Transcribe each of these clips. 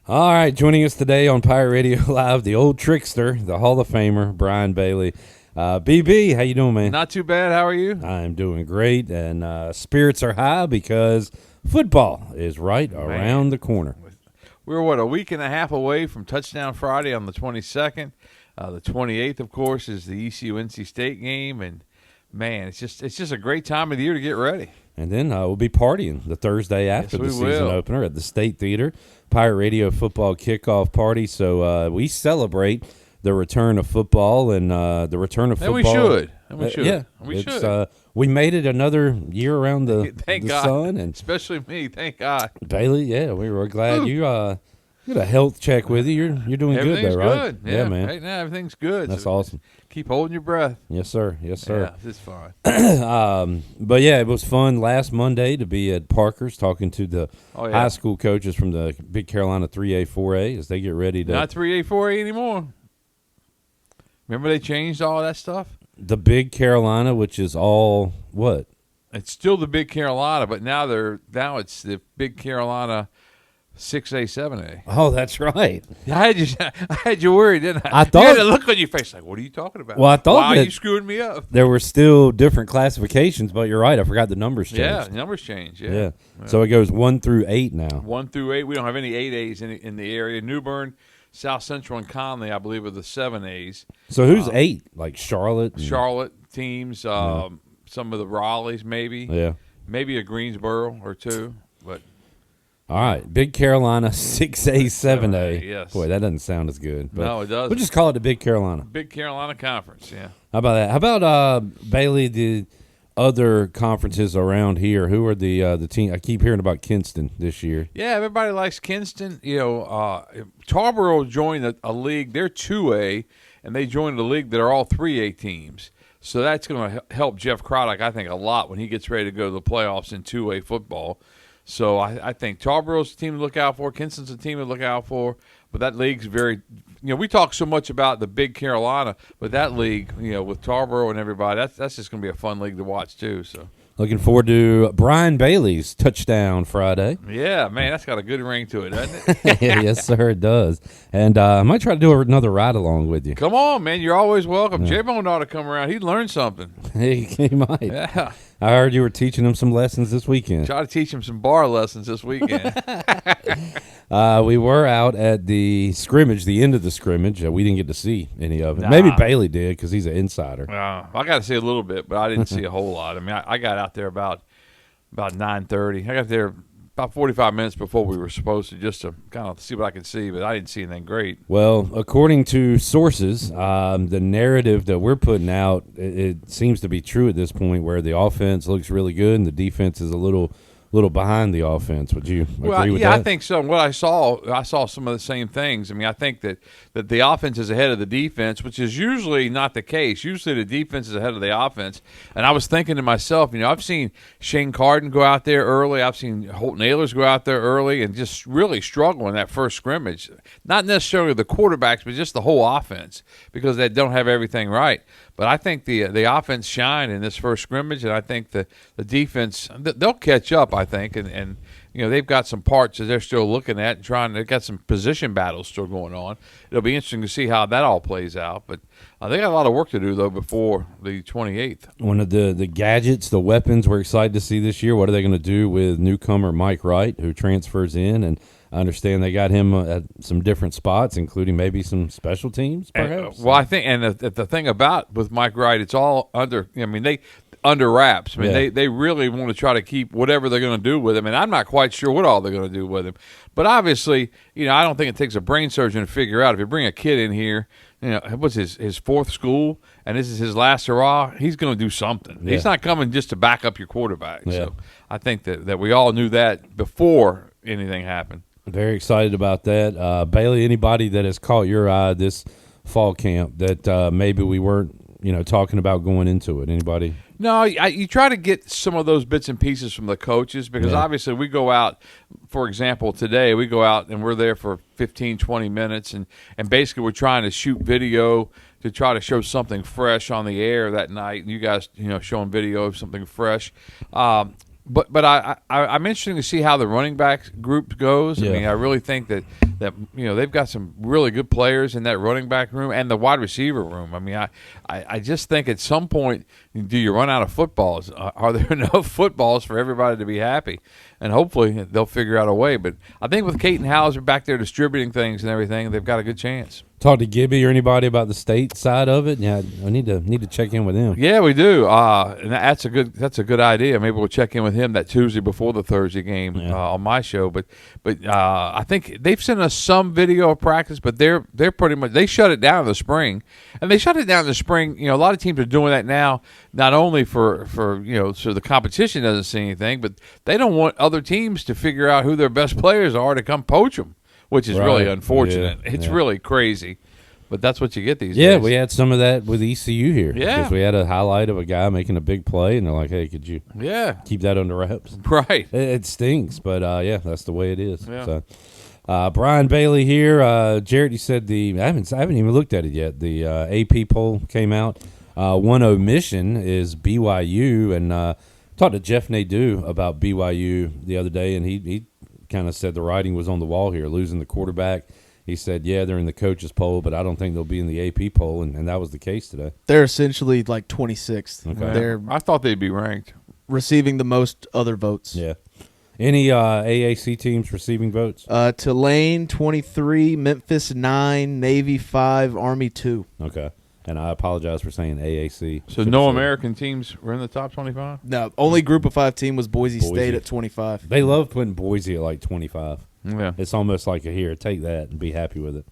All right, joining us today on Pirate Radio Live, the old trickster, the Hall of Famer, Brian Bailey. BB, how you doing, man? Not too bad. How are you? I'm doing great, and spirits are high because football is right around the corner. We're, a week and a half away from Touchdown Friday on the 22nd. The 28th, of course, is the ECU NC State game, and, man, it's just a great time of the year to get ready. And then we'll be partying the Thursday after the season opener at the State Theater, Pirate Radio football kickoff party. So we celebrate the return of football and the return of football. And we should. Yeah, we should. We made it another year around the God. sun, and especially me. Thank God, Bailey. Yeah, we were glad you got a health check with you. You're doing good there, right? Good. Yeah, man. Right now everything's good. That's awesome. Keep holding your breath. Yes, sir. Yes, sir. Yeah, it's fine. But yeah, it was fun last Monday to be at Parker's talking to the high school coaches from the Big Carolina 3A, 4A as they get ready to. Not 3A, 4A anymore. Remember they changed all that stuff? The Big Carolina, which is all what? It's still the Big Carolina, but now it's the Big Carolina 6A, 7A. Oh, that's right. I had you worried, didn't I? I thought you had a look on your face like, what are you talking about? Well, I thought why are you screwing me up? There were still different classifications, but you're right. I forgot the numbers changed. Yeah, numbers changed. Yeah. So it goes 1 through 8 now. 1 through 8. We don't have any 8As in the area. New Bern, South Central, and Conley, I believe, are the 7As. So who's 8? Like Charlotte? Charlotte teams, some of the Raleighs maybe. Yeah. Maybe a Greensboro or two, but. All right, Big Carolina 6A, 7A. Yes. Boy, that doesn't sound as good. But no, it doesn't. We'll just call it the Big Carolina. Big Carolina Conference, yeah. How about that? How about Bailey, the other conferences around here? Who are the team? I keep hearing about Kinston this year. Yeah, everybody likes Kinston. You know, Tarboro joined a league. They're 2A, and they joined a league that are all 3A teams. So that's going to help Jeff Craddock, I think, a lot when he gets ready to go to the playoffs in 2A football. So I think Tarboro's a team to look out for. Kinston's a team to look out for. But that league's very – we talk so much about the Big Carolina, but that league, with Tarboro and everybody, that's just going to be a fun league to watch too. So looking forward to Brian Bailey's touchdown Friday. Yeah, man, that's got a good ring to it, doesn't it? Yes, sir, it does. And I might try to do another ride-along with you. Come on, man. You're always welcome. J-Bone ought to come around. He'd learn something. He might. Yeah. I heard you were teaching him some lessons this weekend. Try to teach him some bar lessons this weekend. We were out at the scrimmage, the end of the scrimmage. We didn't get to see any of it. Maybe Bailey did because he's an insider. I got to see a little bit, but I didn't see a whole lot. I mean, I got out there about 9:30. I got there about 45 minutes before we were supposed to, just to kind of see what I could see, but I didn't see anything great. Well, according to sources, the narrative that we're putting out, it seems to be true at this point, where the offense looks really good and the defense is a little behind the offense. Would you agree with that? I think so. What I saw some of the same things. I mean, I think that the offense is ahead of the defense, which is usually not the case. Usually the defense is ahead of the offense. And I was thinking to myself, I've seen Shane Carden go out there early. I've seen Holton Ahlers go out there early and just really struggle in that first scrimmage. Not necessarily the quarterbacks, but just the whole offense, because they don't have everything right. But I think the offense shined in this first scrimmage, and I think the defense, they'll catch up, I think. And they've got some parts that they're still looking at and they've got some position battles still going on. It'll be interesting to see how that all plays out. But they got a lot of work to do, though, before the 28th. One of the gadgets, the weapons we're excited to see this year, what are they going to do with newcomer Mike Wright, who transfers in? And I understand they got him at some different spots, including maybe some special teams, perhaps. I think, and the thing with Mike Wright, it's all under wraps. I mean, they really want to try to keep whatever they're going to do with him, and I'm not quite sure what all they're going to do with him. But obviously, I don't think it takes a brain surgeon to figure out if you bring a kid in here, what's his fourth school, and this is his last hurrah, he's going to do something. Yeah. He's not coming just to back up your quarterback. Yeah. So I think that we all knew that before anything happened. Very excited about that. Bailey, anybody that has caught your eye this fall camp that maybe we weren't, talking about going into it? Anybody? No, you try to get some of those bits and pieces from the coaches because obviously we go out, for example, today we go out and we're there for 15, 20 minutes and basically we're trying to shoot video to try to show something fresh on the air that night. And you guys, showing video of something fresh. But I'm interested to see how the running back group goes. Yeah. I mean, I really think that that they've got some really good players in that running back room and the wide receiver room. I mean, I just think at some point, do you run out of footballs? Are there enough footballs for everybody to be happy? And hopefully they'll figure out a way. But I think with Kate and Hauser back there distributing things and everything, they've got a good chance. Talk to Gibby or anybody about the state side of it. Yeah, I need to check in with him. Yeah, we do. And that's a good idea. Maybe we'll check in with him that Tuesday before the Thursday game on my show. But I think they've sent us some video of practice, but they're pretty much, they shut it down in the spring, and they shut it down in the spring. A lot of teams are doing that now, not only for so the competition doesn't see anything, but they don't want other teams to figure out who their best players are to come poach them, which is really unfortunate. It's really crazy, but that's what you get these days. Yeah, we had some of that with ECU here. Yeah. Because we had a highlight of a guy making a big play, and they're like, hey, could you keep that under wraps? Right. It stinks, but, that's the way it is. Yeah. So, Brian Bailey here. Jarrett, you said I haven't even looked at it yet. The AP poll came out. One omission is BYU, and talked to Jeff Nadeau about BYU the other day, and he kind of said the writing was on the wall here, losing the quarterback. He said, they're in the coaches poll, but I don't think they'll be in the AP poll, and that was the case today. They're essentially like 26th. Okay. I thought they'd be ranked. Receiving the most other votes. Yeah. Any AAC teams receiving votes? Tulane 23, Memphis 9, Navy 5, Army 2. Okay. And I apologize for saying AAC. So no American teams were in the top 25? No, only Group of 5 team was Boise State at 25. They love putting Boise at like 25. Yeah. It's almost like take that and be happy with it.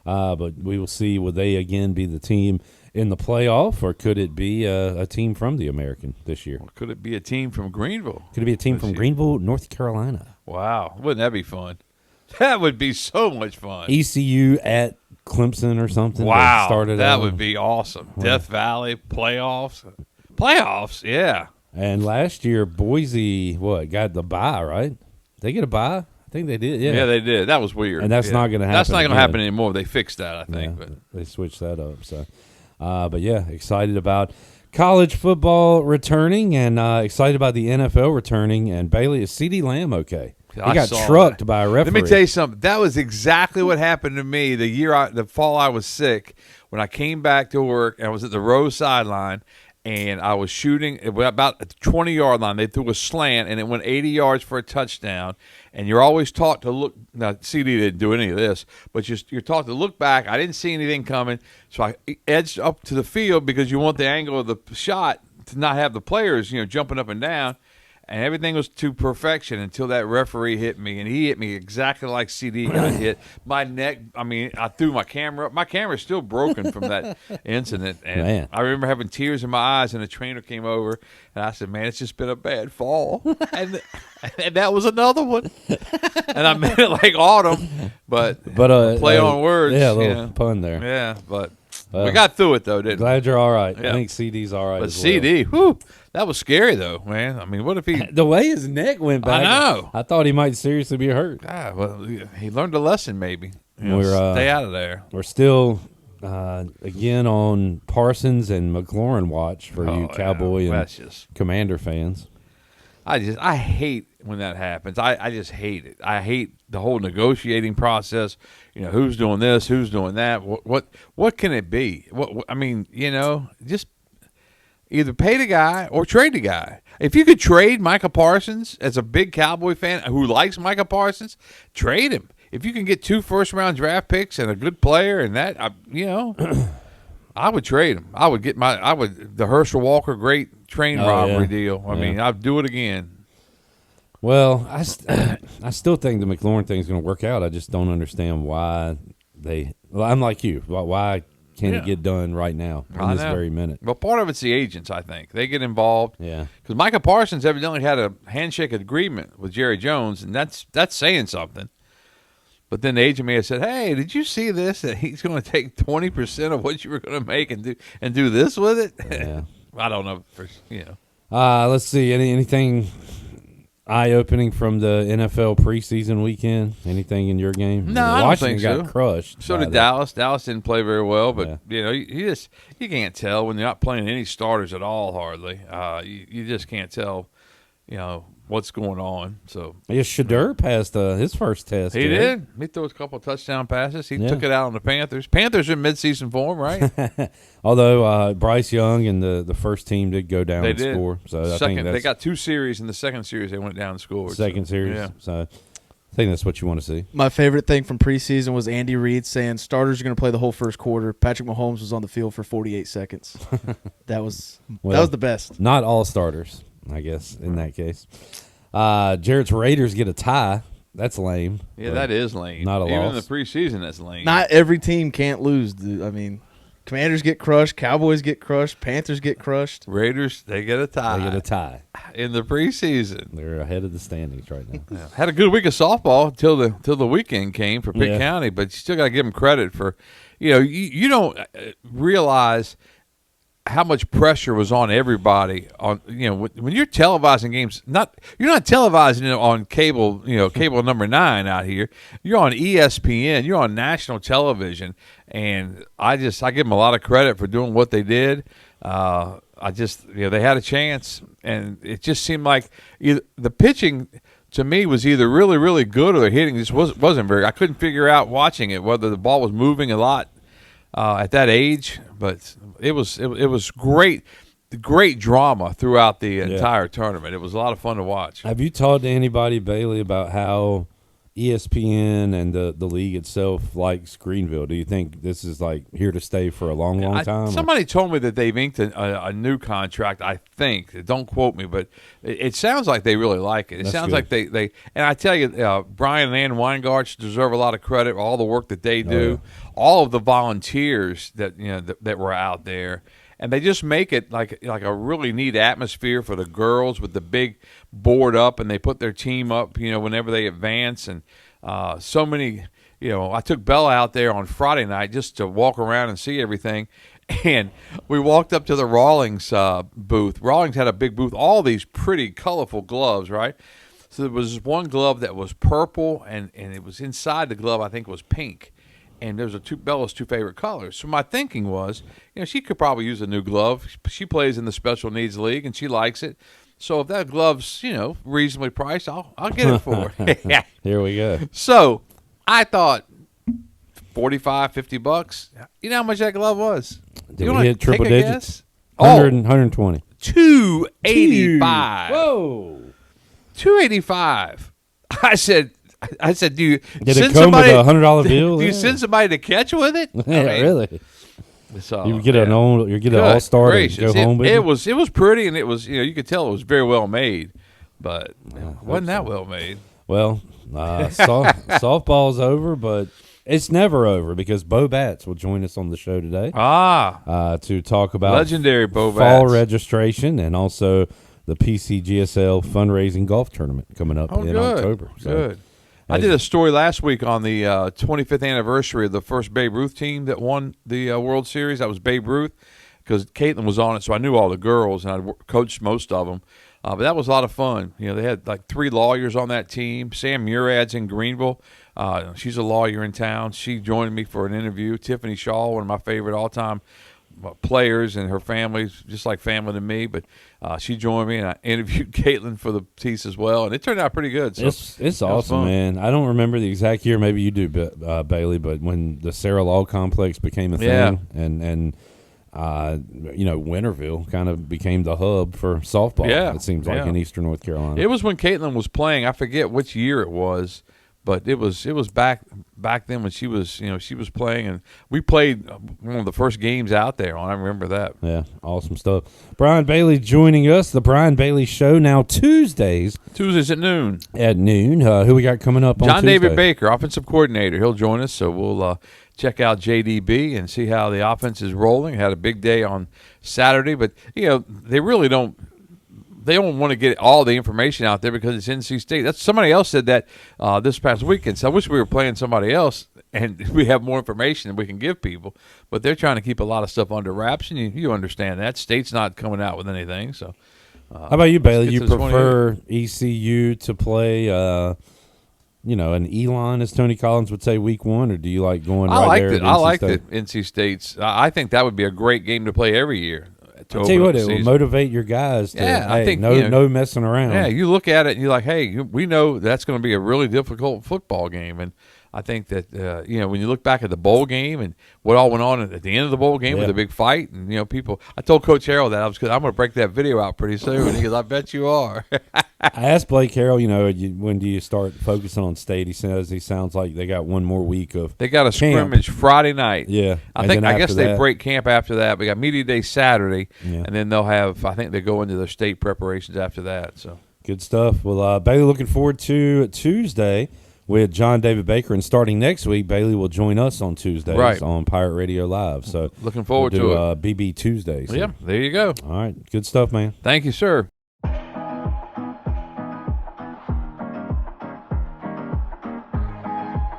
But we will see, will they again be the team in the playoff, or could it be a team from the American this year? Or could it be a team from Greenville? Could it be a team from Greenville, North Carolina? Wow. Wouldn't that be fun? That would be so much fun. ECU at Clemson or something. Wow. Started that out. would be awesome. Death Valley, playoffs. Playoffs, yeah. And last year, Boise, got the bye, right? They get a bye? I think they did, Yeah, they did. That was weird. And that's not going to happen. That's not going to again. happen anymore. They fixed that, I think. But They switched that up. So, but excited about college football returning, and excited about the NFL returning. And Bailey, is CeeDee Lamb okay? He got trucked by a referee. Let me tell you something. That was exactly what happened to me the fall I was sick. When I came back to work, I was at the Rose sideline, and I was shooting about at the 20-yard line. They threw a slant, and it went 80 yards for a touchdown. And you're always taught to look. Now, CD didn't do any of this, but you're taught to look back. I didn't see anything coming, so I edged up to the field because you want the angle of the shot to not have the players, jumping up and down. And everything was to perfection until that referee hit me, and he hit me exactly like CD got hit. My neck, I threw my camera up. My camera's still broken from that incident. And Man. I remember having tears in my eyes, and the trainer came over, and I said, man, it's just been a bad fall. and that was another one. And I meant it like autumn, but play on words. Yeah, a little pun there. Yeah, but we got through it, though, didn't we? Glad you're all right. Yeah. I think CD's all right. But as CD, whew, that was scary, though, man. What if he well. The way his neck went back, I know. I thought he might seriously be hurt. well, he learned a lesson, maybe. We're, stay out of there. We're still again on Parsons and McLaurin watch for you Cowboy and Commander fans. I hate when that happens. I just hate it. I hate the whole negotiating process. Who's doing this? Who's doing that? What can it be? Just either pay the guy or trade the guy. If you could trade Micah Parsons as a big Cowboy fan who likes Micah Parsons, trade him. If you can get 2 first-round draft picks and a good player and that, I would trade him. I would get the Herschel Walker great train robbery deal. I'd do it again. Well, I still think the McLaurin thing is going to work out. I just don't understand why I'm like you. Why can't it get done right now in this very minute? Well, part of it's the agents, I think. They get involved. Yeah. Because Micah Parsons evidently had a handshake agreement with Jerry Jones, and that's saying something. But then the agent may have said, hey, did you see this? That he's going to take 20% of what you were going to make and do this with it? Yeah. I don't know. Let's see. Anything eye-opening from the NFL preseason weekend? Anything in your game? No, I don't think Washington so. got crushed. So did Dallas. Dallas didn't play very well, but you can't tell when you're not playing any starters at all. Hardly. You just can't tell. what's going on. So Yeah, Shadur passed his first test. he Jared. did. He threw a couple of touchdown passes. He Yeah. took it out on the Panthers. Panthers in midseason form, right? Although Bryce Young and the first team did go down They and did. score. So I think Second, that's they got 2 series. In the second series, they went down and scored. second series. Yeah. So I think that's what you want to see. My favorite thing from preseason was Andy Reid saying starters are going to play the whole first quarter. Patrick Mahomes was on the field for 48 seconds. That was the best. Not all starters, I guess, in that case. Jarrett's Raiders get a tie. That's lame. Yeah, but that is lame. Not a Even loss. in the preseason, that's lame. Not every team can't lose. Dude. I mean, Commanders get crushed, Cowboys get crushed, Panthers get crushed. Raiders, they get a tie. They get a tie. In the preseason. They're ahead of the standings right now. Yeah. Had a good week of softball till the weekend came for Pitt Yeah. County, but you still got to give them credit for, you don't realize how much pressure was on everybody on when you're televising games. You're not televising it on cable, cable number 9 out here. You're on ESPN. You're on national television, and I give them a lot of credit for doing what they did. They had a chance, and it just seemed like the pitching to me was either really, really good or the hitting just wasn't very. I couldn't figure out watching it whether the ball was moving a lot at that age, but it was great drama throughout the entire tournament. It was a lot of fun to watch. Have you talked to anybody, Bailey, about how ESPN and the league itself likes Greenville? Do you think this is like here to stay for a long time? Somebody told me that they've inked a new contract. I think. Don't quote me, but it sounds like they really like it. It That's sounds good. like they. And I tell you, Brian and Ann Weingarts deserve a lot of credit for all the work that they do, all of the volunteers that that were out there. And they just make it like a really neat atmosphere for the girls with the big board up, and they put their team up, whenever they advance. And so many, I took Bella out there on Friday night just to walk around and see everything. And we walked up to the Rawlings booth. Rawlings had a big booth, all these pretty colorful gloves, right? So there was one glove that was purple, and it was inside the glove, I think it was pink. And those are Bella's 2 favorite colors. So my thinking was, she could probably use a new glove. She plays in the special needs league, and she likes it. So if that glove's, reasonably priced, I'll get it for her. Here we go. So I thought $45, $50. You know how much that glove was? Did you we wanna hit triple take a digits? guess? Oh, 120. $285. Whoa. $285. I said, do you Did send it come somebody with a $100 bill? Do you Yeah. send somebody to catch with it? Yeah, really. So, You get an all-star to go home with it you? was pretty, and it was you could tell it was very well made, but it wasn't that well made. Well, softball's over, but it's never over because Bo Batts will join us on the show today to talk about Legendary Bo fall Batts. registration and also the PCGSL fundraising golf tournament coming up in October. So, Good. I did a story last week on the 25th anniversary of the first Babe Ruth team that won the World Series. That was Babe Ruth because Caitlin was on it, so I knew all the girls, and I coached most of them. But that was a lot of fun. They had like 3 lawyers on that team. Sam Murad's in Greenville. She's a lawyer in town. She joined me for an interview. Tiffany Shaw, one of my favorite all-time players, and her family's just like family to me. But she joined me, and I interviewed Caitlin for the piece as well, and it turned out pretty good. So it's awesome, man. I don't remember the exact year. Maybe you do, Bailey. But when the Sarah Law Complex became a thing, and Winterville kind of became the hub for softball. Yeah, it seems like in Eastern North Carolina. It was when Caitlin was playing. I forget which year it was, but it was back then when she was playing, and we played one of the first games out there. I remember that. Yeah, awesome stuff. Brian Bailey joining us. The Brian Bailey Show now Tuesdays at noon. At noon. Who we got coming up on John Tuesday? David Baker, offensive coordinator. He'll join us, so we'll check out JDB and see how the offense is rolling. Had a big day on Saturday, but they really don't. They don't want to get all the information out there because it's NC State. That's somebody else said that this past weekend. So I wish we were playing somebody else and we have more information that we can give people. But they're trying to keep a lot of stuff under wraps, and you understand that. State's not coming out with anything. So, how about you, Bailey? You get to the prefer ECU to play, an Elon, as Tony Collins would say, week 1, or do you like going right there? I like the NC State's. I think that would be a great game to play every year. to I'll tell you open what, up it the will season. motivate your guys to, Yeah, I hey, think, no messing around. Yeah, you look at it and you're like, hey, we know that's going to be a really difficult football game. And I think that, when you look back at the bowl game and what all went on at the end of the bowl game with the big fight, and, people, I told Coach Harrell that I'm going to break that video out pretty soon. He goes, I bet you are. I asked Blake Harrell, when do you start focusing on state? He says he sounds like they got one more week of They got a camp. scrimmage Friday night. Yeah. I guess they break camp after that. We got media day Saturday, and then they'll have, I think they go into their state preparations after that. So good stuff. Well, Bailey, looking forward to Tuesday with John David Baker, and starting next week, Bailey will join us on Tuesdays on Pirate Radio Live. So looking forward to it. BB Tuesdays. Yeah, there you go. All right, good stuff, man. Thank you, sir.